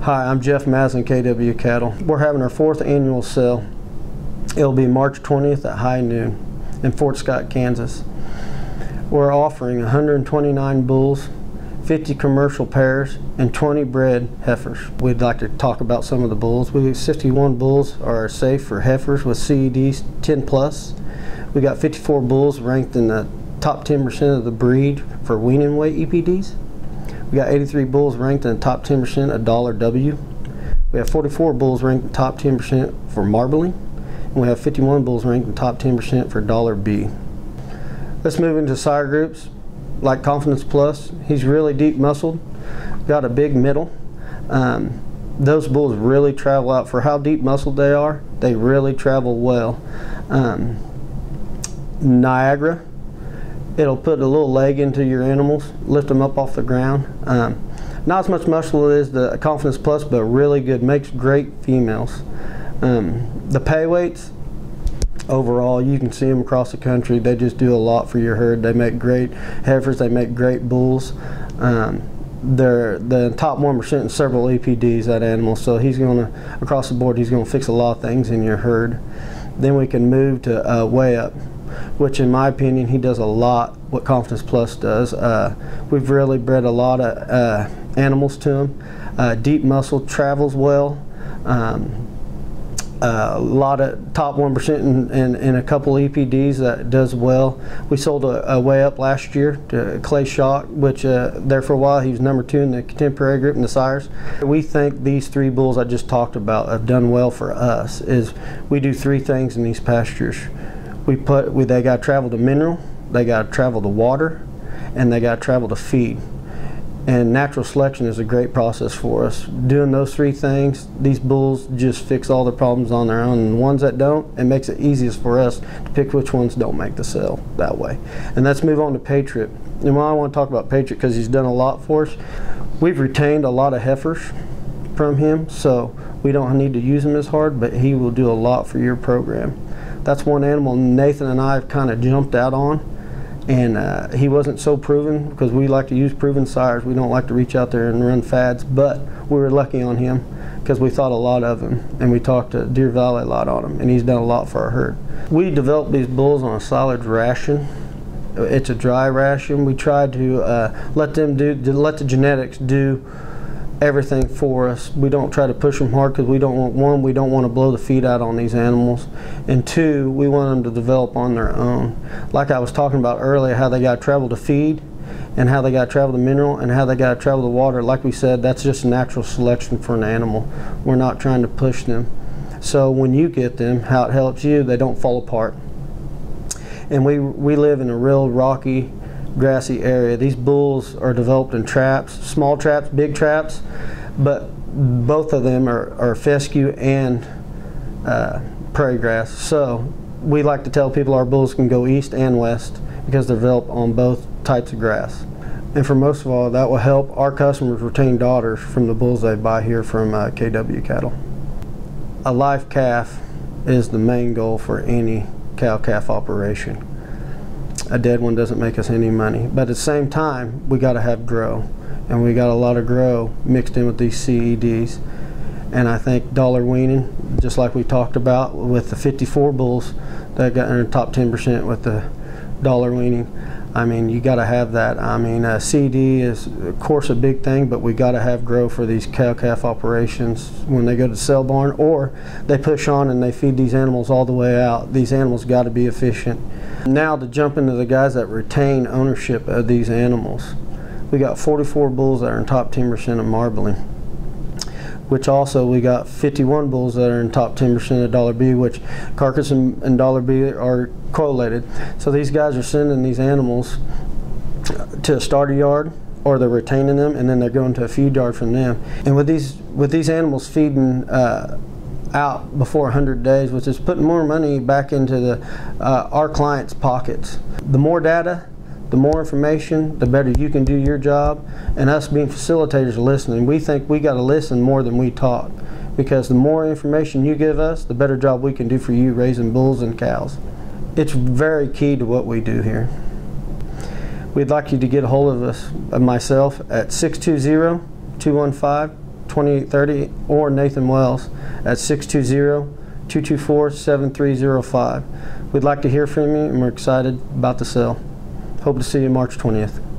Hi, I'm Jeff Maslin, KW Cattle. We're having our 4th annual sale. It'll be March 20th at high noon in Fort Scott, Kansas. We're offering 129 bulls, 50 commercial pairs, and 20 bred heifers. We'd like to talk about some of the bulls. 51 bulls are safe for heifers with CEDs 10 plus. We got 54 bulls ranked in the top 10% of the breed for weaning weight EPDs. We got 83 bulls ranked in the top 10% of $W. We have 44 bulls ranked in the top 10% for marbling. And we have 51 bulls ranked in the top 10% for $B. Let's move into sire groups. Like Confidence Plus, he's really deep muscled, got a big middle. Those bulls really travel out. For how deep muscled they are, they really travel well. Niagara, it'll put a little leg into your animals, lift them up off the ground. Not as much muscle as the Confidence Plus, but really good, makes great females. The pay weights, overall, you can see them across the country. They just do a lot for your herd. They make great heifers, they make great bulls. They're the top 1% in several EPDs, that animal, so he's going to, across the board, he's going to fix a lot of things in your herd. Then we can move to Way Up, which in my opinion, he does a lot what Confidence Plus does. We've really bred a lot of animals to him. Deep muscle, travels well. A lot of top 1% in a couple EPDs that does well. We sold a Way Up last year to Clay Shock, which there for a while he was #2 in the contemporary group in the sires. We think these 3 bulls I just talked about have done well for us. Is we do 3 things in these pastures. They got to travel to mineral, they got to travel to water, and they got to travel to feed. And natural selection is a great process for us. Doing those 3 things, these bulls just fix all the problems on their own. And the ones that don't, it makes it easiest for us to pick which ones don't make the sale that way. And let's move on to Patriot. And I want to talk about Patriot because he's done a lot for us. We've retained a lot of heifers from him, so we don't need to use him as hard, but he will do a lot for your program. That's one animal Nathan and I have kind of jumped out on. And he wasn't so proven because we like to use proven sires. We don't like to reach out there and run fads, but we were lucky on him because we thought a lot of him, and we talked to Deer Valley a lot on him, and he's done a lot for our herd. We developed these bulls on a solid ration. It's a dry ration. We tried to let the genetics do everything for us. We don't try to push them hard because we don't want to blow the feed out on these animals, and 2, we want them to develop on their own. Like I was talking about earlier, how they got to travel to feed, and how they got to travel to mineral, and how they got to travel to water. Like we said, that's just natural selection for an animal. We're not trying to push them. So when you get them, how it helps you, they don't fall apart. And we live in a real rocky, grassy area. These bulls are developed in traps, small traps, big traps, but both of them are fescue and prairie grass. So we like to tell people our bulls can go east and west because they're developed on both types of grass. And for most of all, that will help our customers retain daughters from the bulls they buy here from KW Cattle. A live calf is the main goal for any cow-calf operation. A dead one doesn't make us any money, but at the same time we got to have grow, and we got a lot of grow mixed in with these CEDs. And I think dollar weaning, just like we talked about with the 54 bulls that got in the top 10% with the dollar weaning, I mean, you got to have that. I mean, CD is of course a big thing, but we got to have grow for these cow-calf operations when they go to the sale barn, or they push on and they feed these animals all the way out. These animals got to be efficient. Now to jump into the guys that retain ownership of these animals, we got 44 bulls that are in top 10% of marbling, which also we got 51 bulls that are in top 10% of $B, which carcass and $B are correlated. So these guys are sending these animals to a starter yard, or they're retaining them, and then they're going to a feed yard from them. And with these animals feeding out before 100 days, which is putting more money back into our clients' pockets. The more data, the more information, the better you can do your job. And us being facilitators listening, we think we got to listen more than we talk, because the more information you give us, the better job we can do for you raising bulls and cows. It's very key to what we do here. We'd like you to get a hold of us, of myself, at 620-215-12 2830 or Nathan Wells at 620-224-7305. We'd like to hear from you, and we're excited about the sale. Hope to see you March 20th.